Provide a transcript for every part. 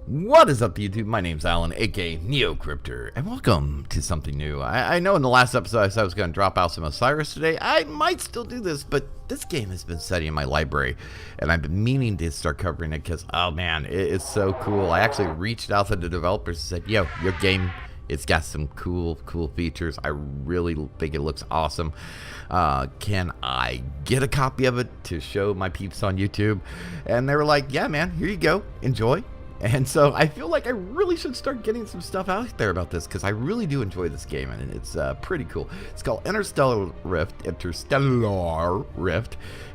What is up, YouTube? My name's Alan, aka NeoCryptor, and welcome to something new. I know in the last episode I said I was going to drop out some Osiris today. I might still do this, but this game has been sitting in my library, and I've been meaning to start covering it because, oh man, it is so cool. I actually reached out to the developers and said, yo, your game, it's got some cool features. I really think it looks awesome. Can I get a copy of it to show my peeps on YouTube? And they were like, yeah, man, here you go. Enjoy. And so I feel like I really should start getting some stuff out there about this because I really do enjoy this game, and it's pretty cool. It's called Interstellar Rift.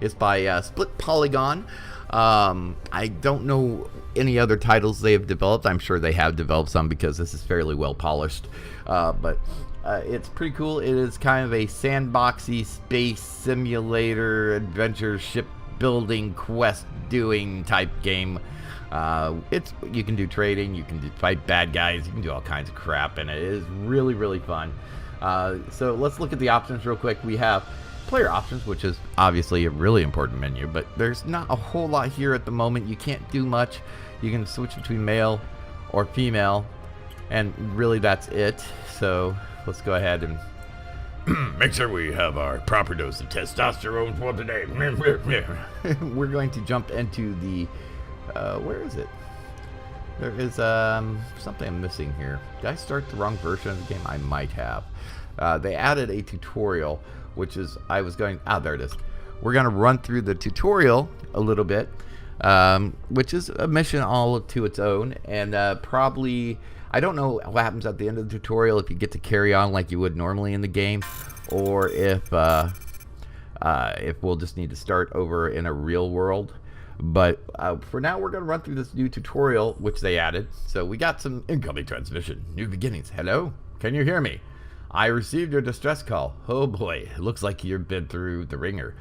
It's by Split Polygon. I don't know any other titles they have developed. I'm sure they have developed some because this is fairly well polished. But it's pretty cool. It is kind of a sandboxy space simulator, adventure, shipbuilding, quest doing type game. You can do trading, you can fight bad guys, you can do all kinds of crap, and it is really fun. So let's look at the options real quick. We have player options, which is obviously a really important menu, but there's not a whole lot here at the moment. You can't do much. You can switch between male or female, and really that's it. So let's go ahead and make sure we have our proper dose of testosterone for today. We're going to jump into the where is it? There is something I'm missing here. Did I start the wrong version of the game? I might have. They added a tutorial, which is there it is. We're gonna run through the tutorial a little bit, which is a mission all to its own, and probably I don't know what happens at the end of the tutorial, if you get to carry on like you would normally in the game, or if we'll just need to start over in a real world. But for now, we're going to run through this new tutorial, which they added. So we got some incoming transmission. New beginnings. Hello? Can you hear me? I received your distress call. Oh boy, it looks like you've been through the ringer.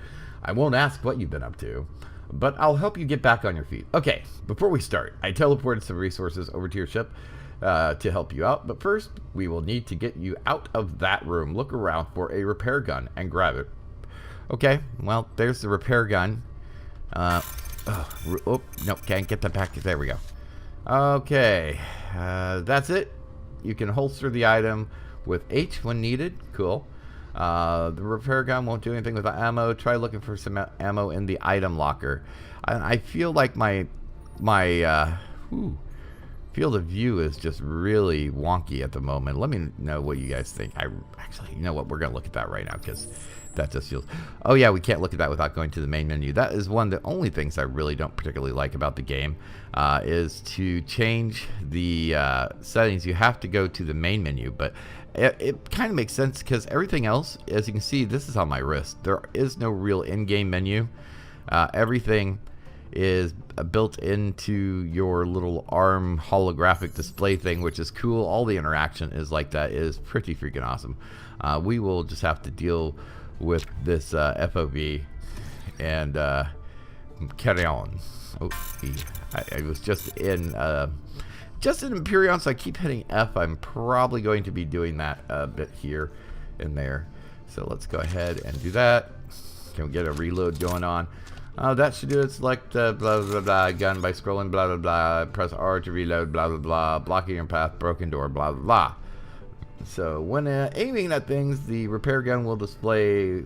I won't ask what you've been up to, but I'll help you get back on your feet. Okay, before we start, I teleported some resources over to your ship to help you out. But first, we will need to get you out of that room. Look around for a repair gun and grab it. Okay, well, there's the repair gun. Oh, no, can't get that back. There we go. Okay, that's it. You can holster the item with H when needed. Cool. The repair gun won't do anything without ammo. Try looking for some ammo in the item locker. I feel like my field of view is just really wonky at the moment. Let me know what you guys think. You know what? We're going to look at that right now because that just feels... Oh yeah, we can't look at that without going to the main menu. That is one of the only things I really don't particularly like about the game, is to change the settings. You have to go to the main menu, but it kind of makes sense because everything else, as you can see, this is on my wrist. There is no real in-game menu. Everything is built into your little arm holographic display thing, which is cool. All the interaction is like that. It is pretty freaking awesome. We will just have to deal with this FOV and carry on. Oh, I was just in Empyrean, so I keep hitting F. I'm probably going to be doing that a bit here and there. So let's go ahead and do that. Can we get a reload going on? That should do it. Select blah blah blah gun by scrolling blah blah blah. Press R to reload blah blah blah. Blocking your path, broken door blah blah blah. So when aiming at things, the repair gun will display.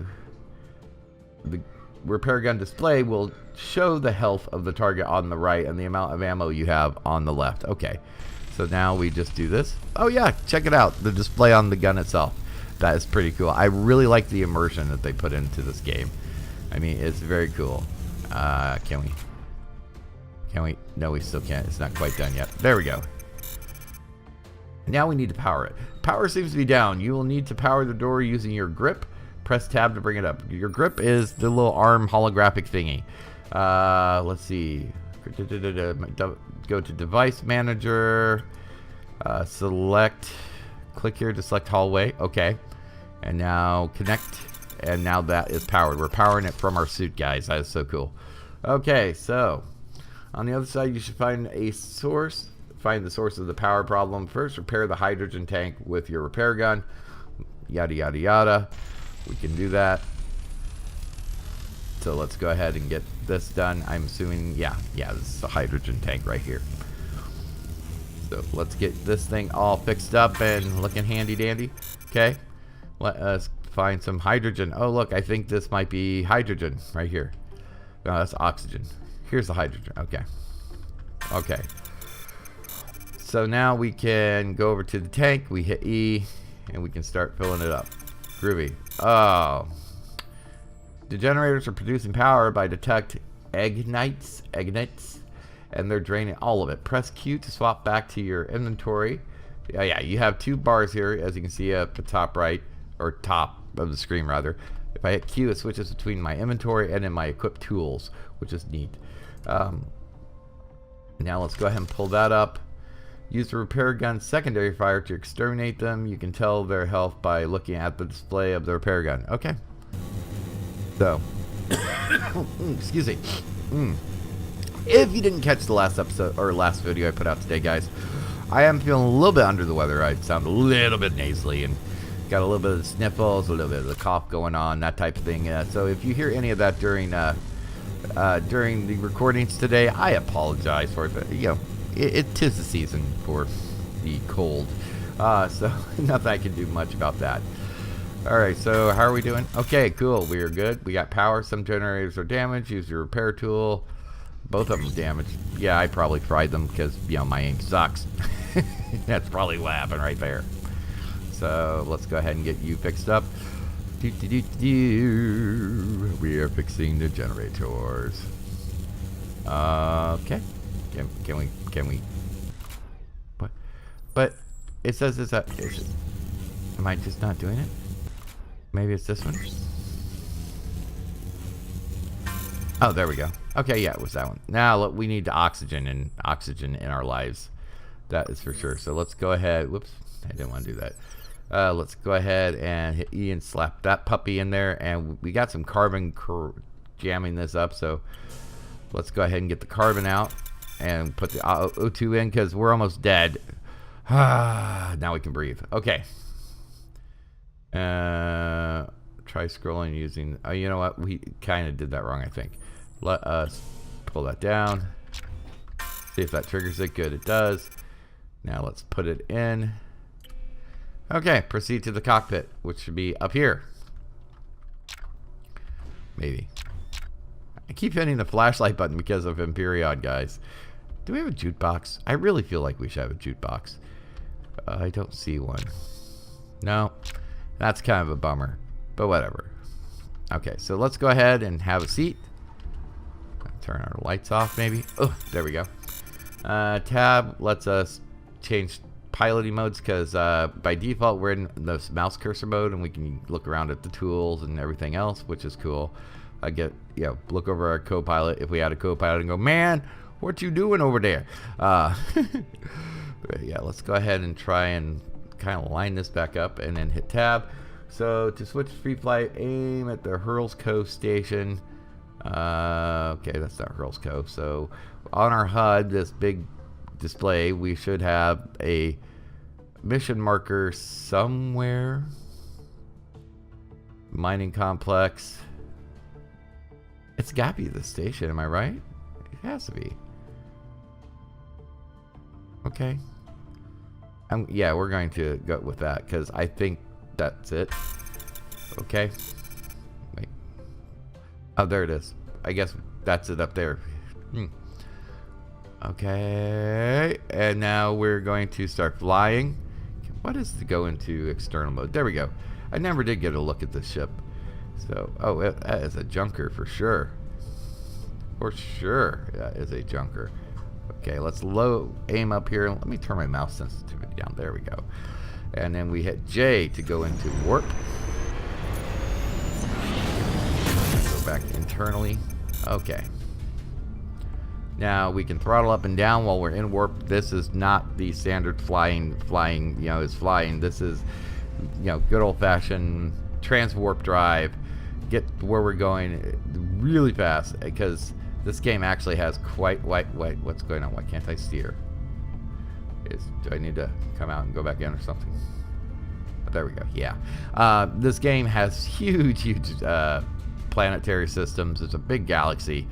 The repair gun display will show the health of the target on the right and the amount of ammo you have on the left. Okay, so now we just do this. Oh yeah, check it out. The display on the gun itself. That is pretty cool. I really like the immersion that they put into this game. I mean, it's very cool. Can we? No, we still can't. It's not quite done yet. There we go. Now we need to power it. Power seems to be down. You will need to power the door using your grip. Press tab to bring it up. Your grip is the little arm holographic thingy. Let's see. Go to device manager. Click here to select hallway. Okay. And now connect. And now that is powered. We're powering it from our suit, guys. That is so cool. Okay, so on the other side, you should find a source. Find the source of the power problem. First, repair the hydrogen tank with your repair gun. Yada, yada, yada. We can do that. So let's go ahead and get this done. I'm assuming, yeah, this is a hydrogen tank right here. So let's get this thing all fixed up and looking handy dandy. Okay, let us find some hydrogen. Oh look, I think this might be hydrogen right here. No, that's oxygen. Here's the hydrogen. Okay. Okay. So now we can go over to the tank. We hit E, and we can start filling it up. Groovy. Oh. The generators are producing power by detect ignites, and they're draining all of it. Press Q to swap back to your inventory. Yeah, you have 2 bars here, as you can see at the top right, or top of the screen rather. If I hit Q, it switches between my inventory and in my equipped tools, which is neat. Now let's go ahead and pull that up. Use the repair gun's secondary fire to exterminate them. You can tell their health by looking at the display of the repair gun. Okay. So, excuse me. If you didn't catch the last episode or last video I put out today, guys, I am feeling a little bit under the weather. I sound a little bit nasally and got a little bit of the sniffles, a little bit of the cough going on, that type of thing. So if you hear any of that during the recordings today, I apologize for it. But, you know, it 'tis the season for the cold. So nothing I can do much about that. Alright, so how are we doing? Okay, cool. We are good. We got power. Some generators are damaged. Use your repair tool. Both of them damaged. Yeah, I probably fried them because, you know, my ink sucks. That's probably what happened right there. So let's go ahead and get you fixed up. We are fixing the generators. Okay. Can we? What? But it says it's a. Am I just not doing it? Maybe it's this one. Oh, there we go. Okay, yeah, it was that one. Now look, we need the oxygen in our lives. That is for sure. So let's go ahead. Whoops, I didn't want to do that. Let's go ahead and hit E and slap that puppy in there. And we got some carbon jamming this up. So let's go ahead and get the carbon out and put the O2 in because we're almost dead. Now we can breathe. Okay. Try scrolling using. Oh, you know what? We kind of did that wrong, I think. Let us pull that down. See if that triggers it. Good, it does. Now let's put it in. Okay, proceed to the cockpit, which should be up here. Maybe. I keep hitting the flashlight button because of Imperion, guys. Do we have a jukebox? I really feel like we should have a jukebox. I don't see one. No. That's kind of a bummer, but whatever. Okay, so let's go ahead and have a seat. Turn our lights off, maybe. Oh, there we go. Tab lets us change piloting modes because by default we're in the mouse cursor mode and we can look around at the tools and everything else, which is cool. I get, you know, look over our co-pilot if we had a co-pilot and go, man, what you doing over there? But yeah, let's go ahead and try and kind of line this back up and then hit tab. So to switch free flight, aim at the Hurls Co station. Okay, that's not Hurls Co. So on our HUD, this big display, we should have a mission marker somewhere. Mining complex. It's got to be the station, am I right? It has to be. Okay. Yeah, we're going to go with that because I think that's it. Okay. Wait. Oh, there it is. I guess that's it up there. Okay. And now we're going to start flying. What is to go into external mode? There we go. I never did get a look at this ship. So, oh, that is a junker for sure. For sure, that is a junker. Okay, let's low aim up here. Let me turn my mouse sensitivity down. There we go. And then we hit J to go into warp. Go back internally. Okay. Now we can throttle up and down while we're in warp. This is not the standard flying, you know, is flying. This is, you know, good old-fashioned trans-warp drive. Get where we're going really fast because this game actually has quite what's going on? Why can't I steer? Do I need to come out and go back in or something? Oh, there we go. Yeah. This game has huge planetary systems. It's a big galaxy.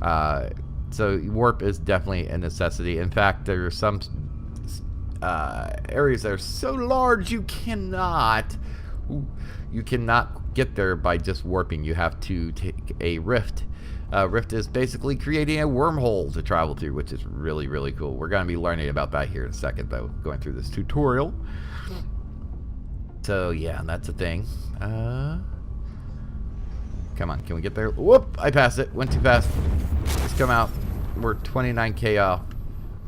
So warp is definitely a necessity. In fact, there are some areas that are so large you cannot get there by just warping. You have to take a rift. Rift is basically creating a wormhole to travel through, which is really, really cool. We're going to be learning about that here in a second, though, going through this tutorial. So, yeah, that's a thing. Come on, can we get there? Whoop, I passed it. Went too fast. Let's come out. We're 29K off.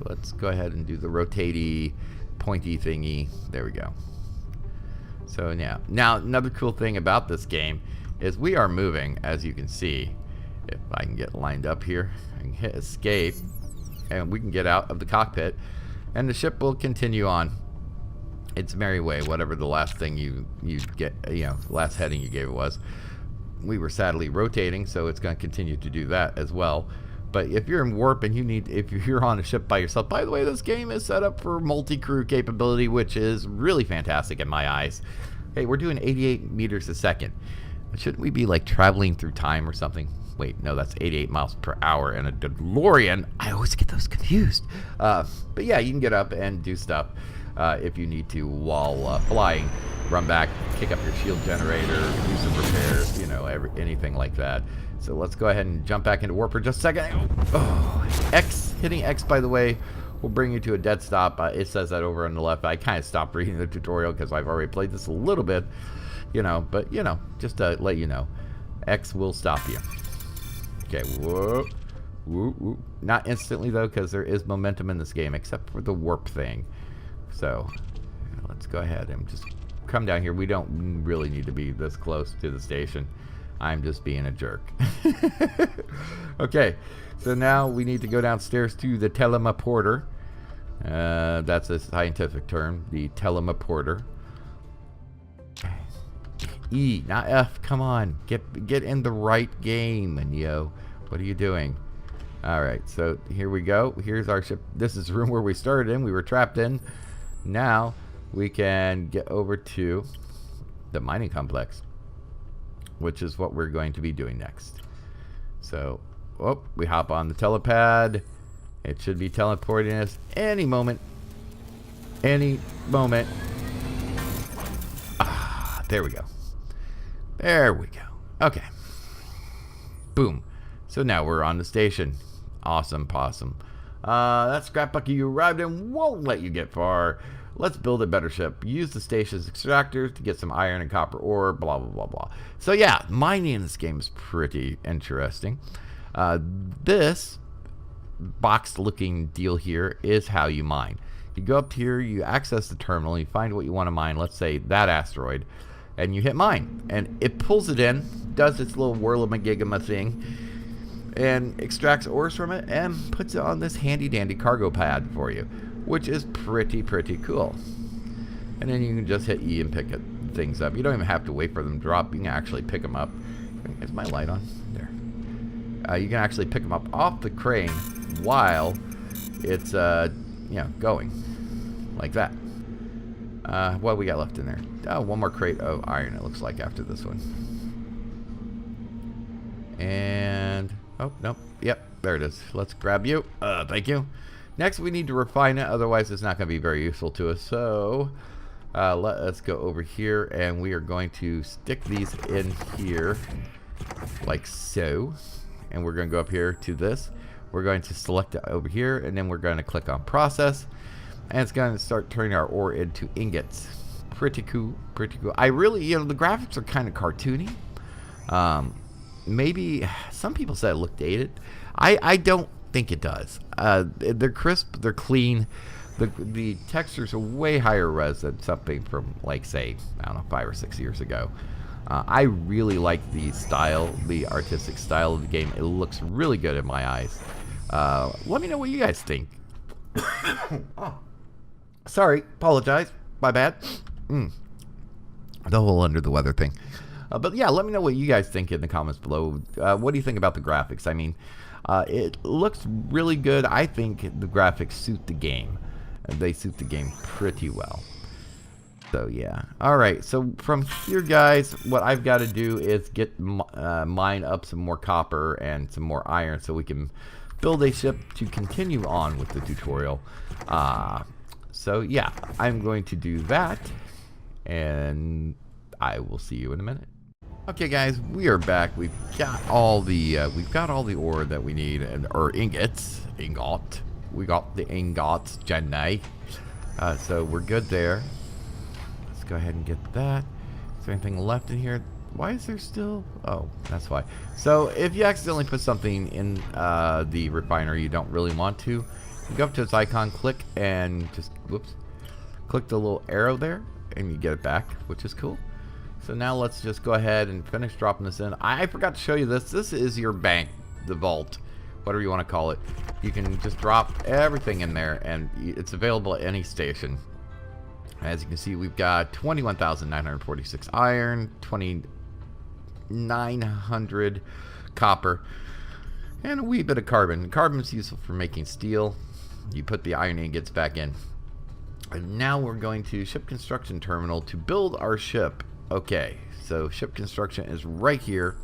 Let's go ahead and do the rotatey, pointy thingy. There we go. So, yeah. Now, another cool thing about this game is we are moving, as you can see. If I can get lined up here, I can hit escape, and we can get out of the cockpit, and the ship will continue on its merry way, whatever the last thing you get, last heading you gave it was. We were sadly rotating, so it's going to continue to do that as well. But if you're in warp and if you're on a ship by yourself, by the way, this game is set up for multi-crew capability, which is really fantastic in my eyes. Hey, we're doing 88 meters a second. Shouldn't we be like traveling through time or something? Wait, no, that's 88 miles per hour in a DeLorean. I always get those confused. But yeah, you can get up and do stuff if you need to while flying. Run back, kick up your shield generator, do some repairs, anything like that. So let's go ahead and jump back into warp for just a second. Oh, hitting X, by the way, will bring you to a dead stop. It says that over on the left. I kind of stopped reading the tutorial because I've already played this a little bit, but just to let you know, X will stop you. Okay, whoa, whoop, whoop. Not instantly though, because there is momentum in this game, except for the warp thing. So let's go ahead and just come down here. We don't really need to be this close to the station. I'm just being a jerk. Okay, so now we need to go downstairs to the teleporter. That's a scientific term, the teleporter. E, not F. Come on, get in the right game, Neo. What are you doing? All right, so here we go. Here's our ship. This is the room where we started in. We were trapped in. Now we can get over to the mining complex, which is what we're going to be doing next. So, we hop on the telepad. It should be teleporting us any moment. Any moment. Ah, there we go. There we go. Okay. Boom. So now we're on the station. Awesome possum. That scrap bucket you arrived in won't let you get far. Let's build a better ship. Use the station's extractors to get some iron and copper ore, blah, blah, blah, blah. So yeah, mining in this game is pretty interesting. This box-looking deal here is how you mine. You go up here, you access the terminal, you find what you want to mine, let's say that asteroid, and you hit mine. And it pulls it in, does its little whirlamagigama thing, and extracts ores from it and puts it on this handy-dandy cargo pad for you, which is pretty cool. And then you can just hit E and pick things up. You don't even have to wait for them to drop. You can actually pick them up. Is my light on? There. You can actually pick them up off the crane while it's going like that. What we got left in there? Oh, one more crate of iron, it looks like, after this one. And oh, nope. Yep, there it is. Let's grab you. Thank you. Next, we need to refine it. Otherwise, it's not going to be very useful to us. So, let us go over here, and we are going to stick these in here, like so. And we're going to go up here to this. We're going to select it over here, and then we're going to click on process. And it's going to start turning our ore into ingots. Pretty cool. Pretty cool. I really, the graphics are kind of cartoony. Maybe some people said it looked dated. I don't think it does. They're crisp, they're clean. The textures are way higher res than something from, like, say, I don't know, 5 or 6 years ago. I really like the style, the artistic style of the game. It looks really good in my eyes. Let me know what you guys think. Oh. Sorry, apologize. My bad. The whole under the weather thing. But yeah, let me know what you guys think in the comments below. What do you think about the graphics? I mean, it looks really good. I think the graphics suit the game. They suit the game pretty well. So yeah. Alright, so from here, guys, what I've got to do is get mine up some more copper and some more iron so we can build a ship to continue on with the tutorial. So yeah, I'm going to do that, and I will see you in a minute. Okay, guys, we are back. We've got all the ore that we need, or ingots. Ingot. We got the ingots, Jenny. So we're good there. Let's go ahead and get that. Is there anything left in here? Why is there still? Oh, that's why. So if you accidentally put something in the refinery you don't really want to, you go up to its icon, click, and just click the little arrow there, and you get it back, which is cool. So now let's just go ahead and finish dropping this in. I forgot to show you this. This is your bank, the vault, whatever you want to call it. You can just drop everything in there, and it's available at any station. As you can see, we've got 21,946 iron, 2,900 copper, and a wee bit of carbon. Carbon is useful for making steel. You put the iron ingots back in. And now we're going to ship construction terminal to build our ship. Okay, so ship construction is right here.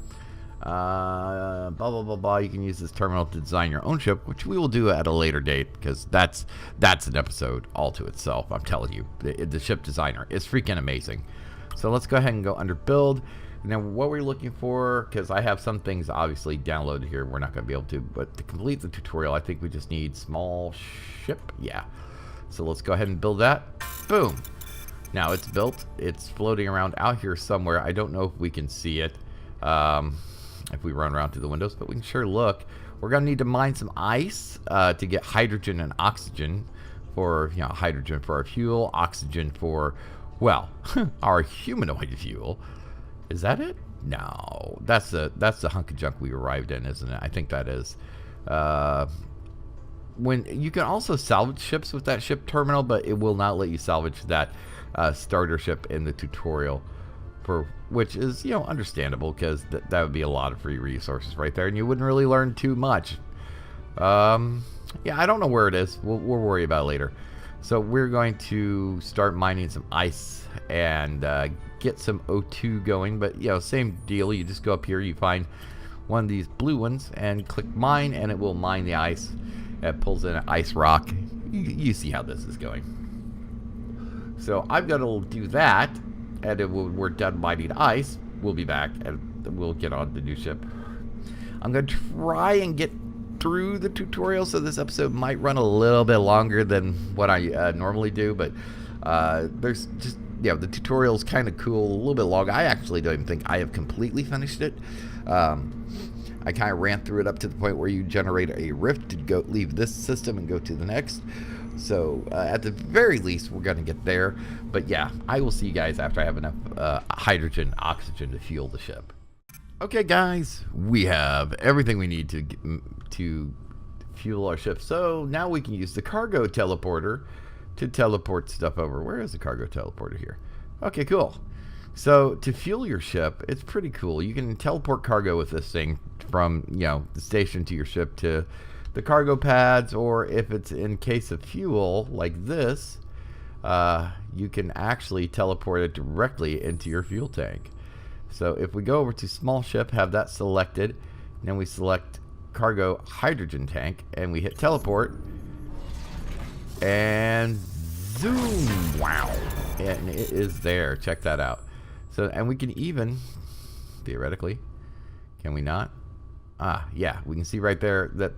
Blah, blah, blah, blah. You can use this terminal to design your own ship, which we will do at a later date, because that's an episode all to itself. I'm telling you, the ship designer is freaking amazing. So let's go ahead and go under build. Now, what we're looking for, because I have some things obviously downloaded here, we're not going to be able to, but to complete the tutorial, I think we just need small ship. Yeah. So let's go ahead and build that. Boom. Now it's built. It's floating around out here somewhere. I don't know if we can see it if we run around to the windows, but we can sure look. We're going to need to mine some ice to get hydrogen and oxygen for, you know, hydrogen for our fuel, oxygen for, well, our humanoid fuel. Is that it? No, that's the hunk of junk we arrived in, isn't it? I think that is. When you can also salvage ships with that ship terminal, but it will not let you salvage that starter ship in the tutorial, for which is, you know, understandable, because that would be a lot of free resources right there, and you wouldn't really learn too much. Yeah, I don't know where it is. We'll worry about it later. So we're going to start mining some ice and get some O2 going, but, you know, same deal. You just go up here, you find one of these blue ones, and click mine, and it will mine the ice. It pulls in an ice rock. You see how this is going. So I'm going to do that, and we're done mining ice. We'll be back, and we'll get on the new ship. I'm going to try and get through the tutorial, so this episode might run a little bit longer than what I normally do, but there's just, you know, the tutorial's kind of cool, a little bit long. I actually don't even think I have completely finished it. I kind of ran through it up to the point where you generate a rift to go leave this system and go to the next. So at the very least, we're going to get there. But yeah, I will see you guys after I have enough hydrogen, oxygen to fuel the ship. Okay, guys, we have everything we need to fuel our ship. So now we can use the cargo teleporter to teleport stuff over. Where is the cargo teleporter here? Okay, cool. So to fuel your ship, it's pretty cool. You can teleport cargo with this thing from, you know, the station to your ship to the cargo pads, or if it's in case of fuel like this, you can actually teleport it directly into your fuel tank. So if we go over to small ship, have that selected, then we select cargo hydrogen tank, and we hit teleport, and zoom, wow, and it is there. Check that out. So, and we can even, theoretically, can we not? Yeah, we can see right there that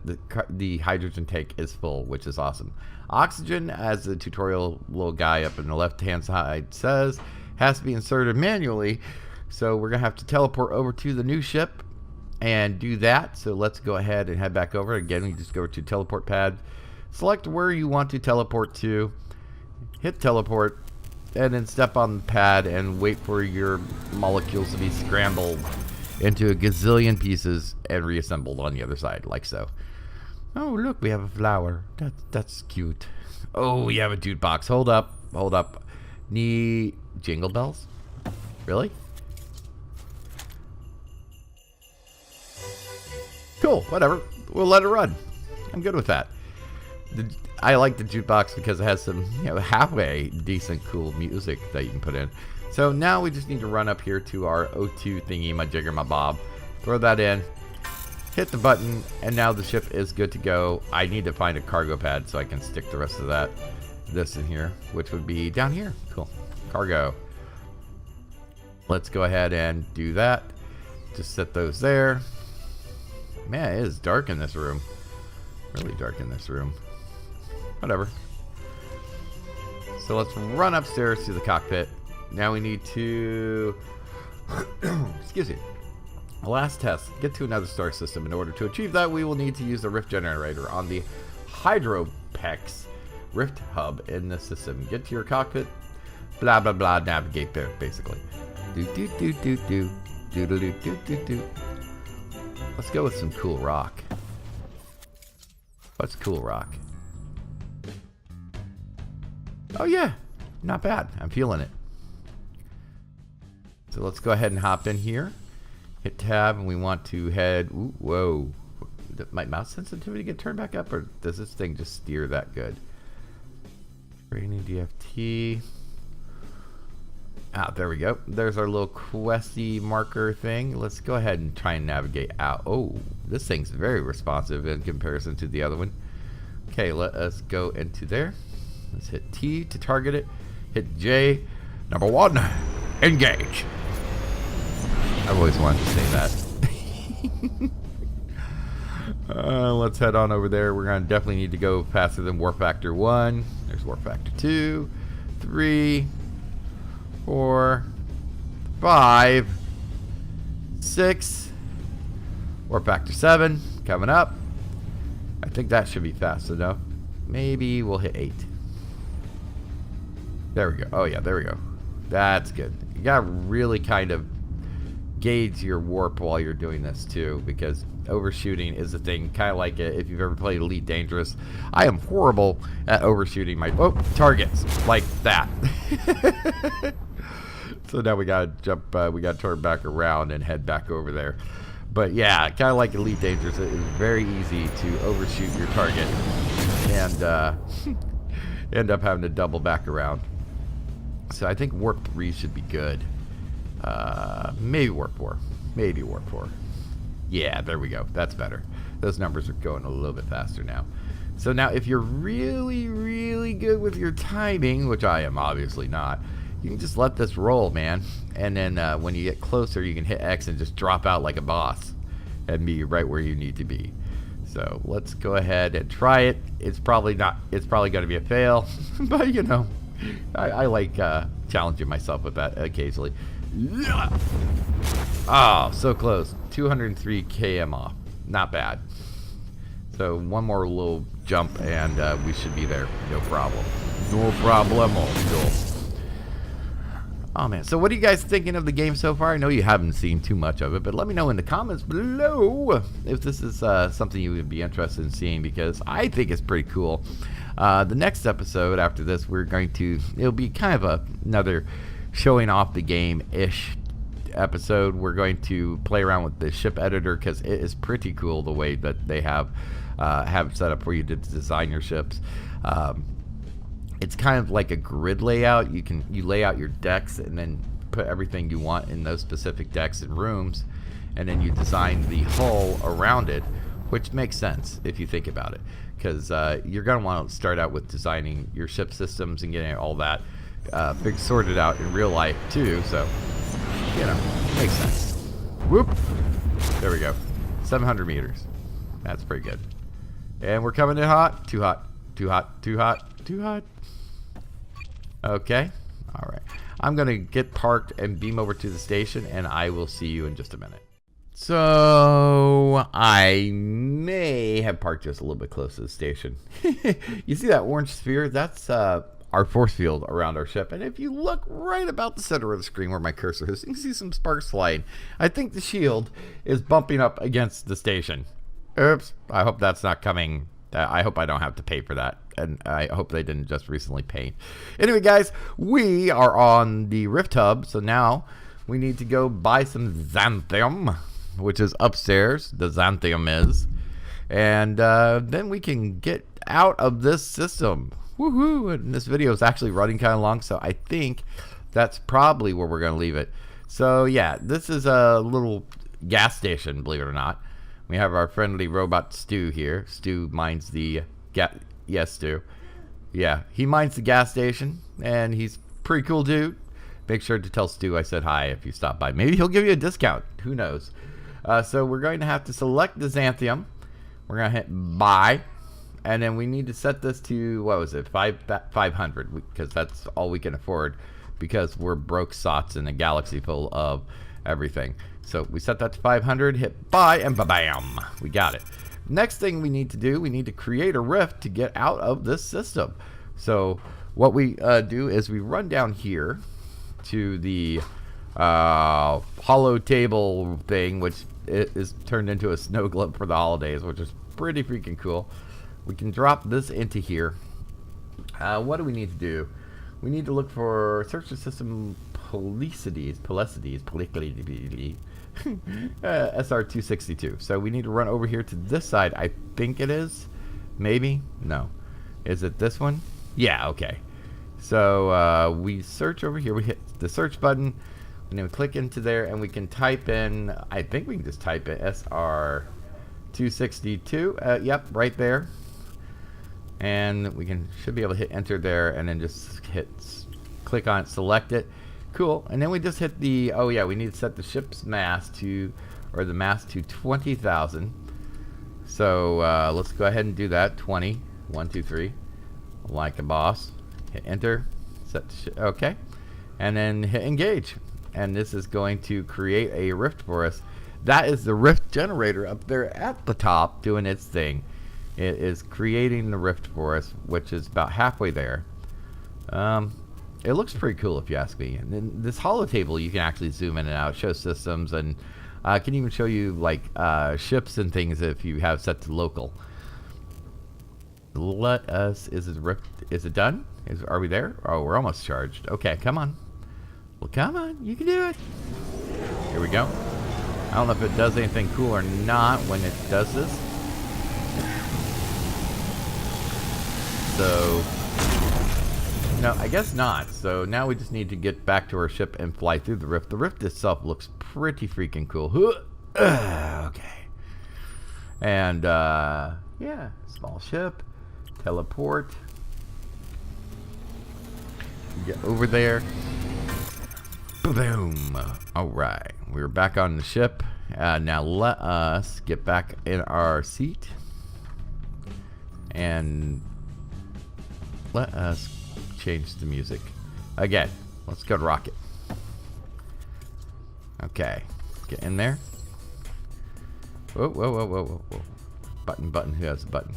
the hydrogen tank is full, which is awesome. Oxygen, as the tutorial little guy up in the left-hand side says, has to be inserted manually. So we're going to have to teleport over to the new ship and do that. So let's go ahead and head back over. Again, we just go to teleport pad, select where you want to teleport to, hit teleport, and then step on the pad and wait for your molecules to be scrambled into a gazillion pieces and reassembled on the other side, like so. Oh, look, we have a flower. That's cute. Oh, we have a jukebox. Hold up. Need jingle bells? Really? Cool, whatever. We'll let it run. I'm good with that. I like the jukebox because it has some, you know, halfway decent, cool music that you can put in. So now we just need to run up here to our O2 thingy, my jigger, my bob. Throw that in, hit the button, and now the ship is good to go. I need to find a cargo pad so I can stick the rest of that this in here, which would be down here. Cool. Cargo. Let's go ahead and do that. Just set those there. Man, it is dark in this room. Really dark in this room. Whatever. So let's run upstairs to the cockpit. Now we need to... excuse me. Last test. Get to another star system. In order to achieve that, we will need to use the rift generator on the Hydropex rift hub in the system. Get to your cockpit. Blah, blah, blah. Navigate there, basically. Do, do, do, do, do. Do, do, do, do, do, do. Let's go with some cool rock. What's cool rock? Oh, yeah. Not bad. I'm feeling it. So let's go ahead and hop in here. Hit tab, and we want to head... Ooh, whoa. Did my mouse sensitivity get turned back up, or does this thing just steer that good? Training DFT. Ah, there we go. There's our little questy marker thing. Let's go ahead and try and navigate out. Oh, this thing's very responsive in comparison to the other one. Okay, let us go into there. Let's hit T to target it. Hit J. Number 1, engage. I've always wanted to say that. Let's head on over there. We're going to definitely need to go faster than warp factor 1. There's warp factor 2, 3, 4, 5, 6, warp factor 7 coming up. I think that should be fast enough. Maybe we'll hit 8. There we go. Oh yeah, there we go. That's good. You gotta really kind of gauge your warp while you're doing this too, because overshooting is a thing, kind of like if you've ever played Elite Dangerous. I am horrible at overshooting my targets like that. So now we gotta jump, we gotta turn back around and head back over there. But yeah, kind of like Elite Dangerous, it is very easy to overshoot your target and end up having to double back around. So I think warp 3 should be good. Maybe warp 4. Maybe warp 4. Yeah, there we go. That's better. Those numbers are going a little bit faster now. So now if you're really, really good with your timing, which I am obviously not, you can just let this roll, man. And then when you get closer, you can hit X and just drop out like a boss and be right where you need to be. So let's go ahead and try it. It's probably not. It's probably going to be a fail, but you know, I like challenging myself with that occasionally. Oh, so close. 203 km off. Not bad. So one more little jump and we should be there. No problem. No problemo. Oh man, so what are you guys thinking of the game so far? I know you haven't seen too much of it, but let me know in the comments below if this is something you would be interested in seeing, because I think it's pretty cool. The next episode after this, it'll be kind of another showing off the game-ish episode. We're going to play around with the ship editor, because it is pretty cool the way that they have set up for you to design your ships. It's kind of like a grid layout. You lay out your decks and then put everything you want in those specific decks and rooms, and then you design the hull around it, which makes sense if you think about it, because you're going to want to start out with designing your ship systems and getting all that sorted out in real life too. So, you know, makes sense. Whoop! There we go. 700 meters. That's pretty good. And we're coming in hot. Too hot. Too hot. Too hot. Too hot. Okay. All right. I'm going to get parked and beam over to the station, and I will see you in just a minute. So I may have parked just a little bit close to the station. You see that orange sphere? That's our force field around our ship. And if you look right about the center of the screen where my cursor is, you can see some sparks flying. I think the shield is bumping up against the station. Oops. I hope that's not coming. I hope I don't have to pay for that. And I hope they didn't just recently paint. Anyway, guys, we are on the Rift Hub. So now we need to go buy some xanthium, which is upstairs. The xanthium is. And then we can get out of this system. Woohoo! And this video is actually running kind of long, so I think that's probably where we're going to leave it. So yeah, this is a little gas station, believe it or not. We have our friendly robot Stu here. Stu mines the gas. Yes, Stu. Yeah, he mines the gas station, and he's pretty cool dude. Make sure to tell Stu I said hi if you stop by. Maybe he'll give you a discount. Who knows? So we're going to have to select the Xanthium. We're going to hit buy. And then we need to set this to, what was it, 500, because that's all we can afford, because we're broke sots in a galaxy full of everything. So we set that to 500, hit buy, and ba-bam, we got it. Next thing we need to do, we need to create a rift to get out of this system. So what we do is we run down here to the hollow table thing, which is turned into a snow globe for the holidays, which is pretty freaking cool. We can drop this into here. What do we need to do? We need to look for search the system pelicities, SR262. So we need to run over here to this side. I think it is. Maybe? No. Is it this one? Yeah, okay. So we search over here. We hit the search button. And then we click into there and we can type in, I think we can just type in SR262. Yep, right there. And we should be able to hit enter there and then just click on it, select it. Cool. And then we just hit the, oh yeah, we need to set the ship's mass to, or the mass to 20,000. So let's go ahead and do that. 20. 1, 2, 3. Like a boss. Hit enter. Set the ship. Okay. And then hit engage. And this is going to create a rift for us. That is the rift generator up there at the top doing its thing. It is creating the rift for us, which is about halfway there. It looks pretty cool if you ask me. And then this hollow table, you can actually zoom in and out, show systems, and can even show you like ships and things if you have set to local. Let us, is it done? Are we there? Oh, we're almost charged. Okay, come on. Well, come on, you can do it. Here we go. I don't know if it does anything cool or not when it does this. So, no, I guess not. So now we just need to get back to our ship and fly through the rift. The rift itself looks pretty freaking cool. Okay. And, yeah, small ship, teleport. Get over there. Boom. All right. We're back on the ship. Now let us get back in our seat. And let us change the music. Again, let's go to rocket. Okay. Get in there. Whoa, whoa, whoa, whoa, whoa, whoa. Button. Who has the button?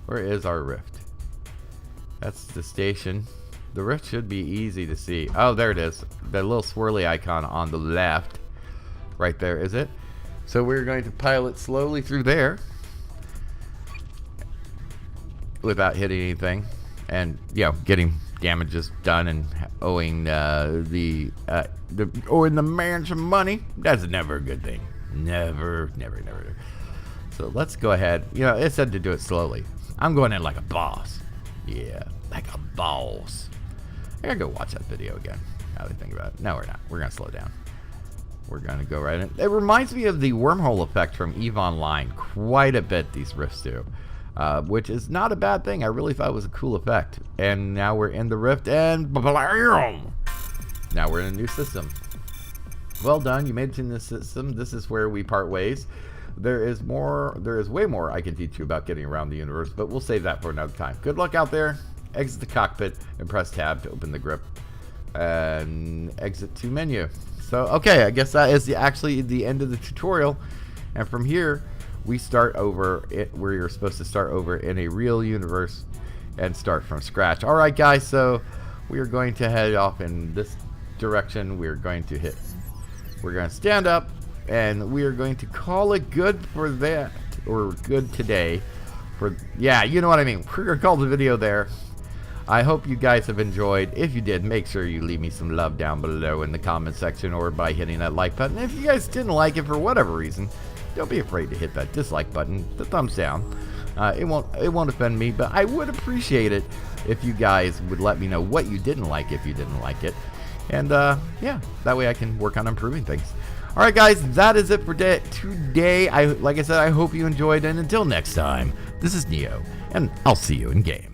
Where is our rift? That's the station. The rift should be easy to see. Oh, there it is. The little swirly icon on the left. Right there, is it? So we're going to pilot slowly through there. Without hitting anything. And, you know, getting damages done and owing the man some money. That's never a good thing. Never. So let's go ahead. You know, it said to do it slowly. I'm going in like a boss. Yeah, like a boss. I gotta go watch that video again. Now that I think about it. No, we're not. We're gonna slow down. We're gonna go right in. It reminds me of the wormhole effect from EVE Online quite a bit. These rifts do, which is not a bad thing. I really thought it was a cool effect. And now we're in the rift, and now we're in a new system. Well done. You made it in this system. This is where we part ways. There is way more I can teach you about getting around the universe, but we'll save that for another time. Good luck out there. Exit the cockpit and press tab to open the grip and exit to menu. So okay, I guess that is actually the end of the tutorial, and from here we start over where you're supposed to start over in a real universe and start from scratch. Alright guys, so we are going to head off in this direction. We're going to stand up and we are going to call it good for that, or good today for, yeah, you know what I mean. We're gonna call the video there. I hope you guys have enjoyed. If you did, make sure you leave me some love down below in the comment section or by hitting that like button. If you guys didn't like it for whatever reason, don't be afraid to hit that dislike button, the thumbs down. It won't offend me, but I would appreciate it if you guys would let me know what you didn't like if you didn't like it. And yeah, that way I can work on improving things. Alright guys, that is it for today. Like I said, I hope you enjoyed, and until next time, this is Neo, and I'll see you in game.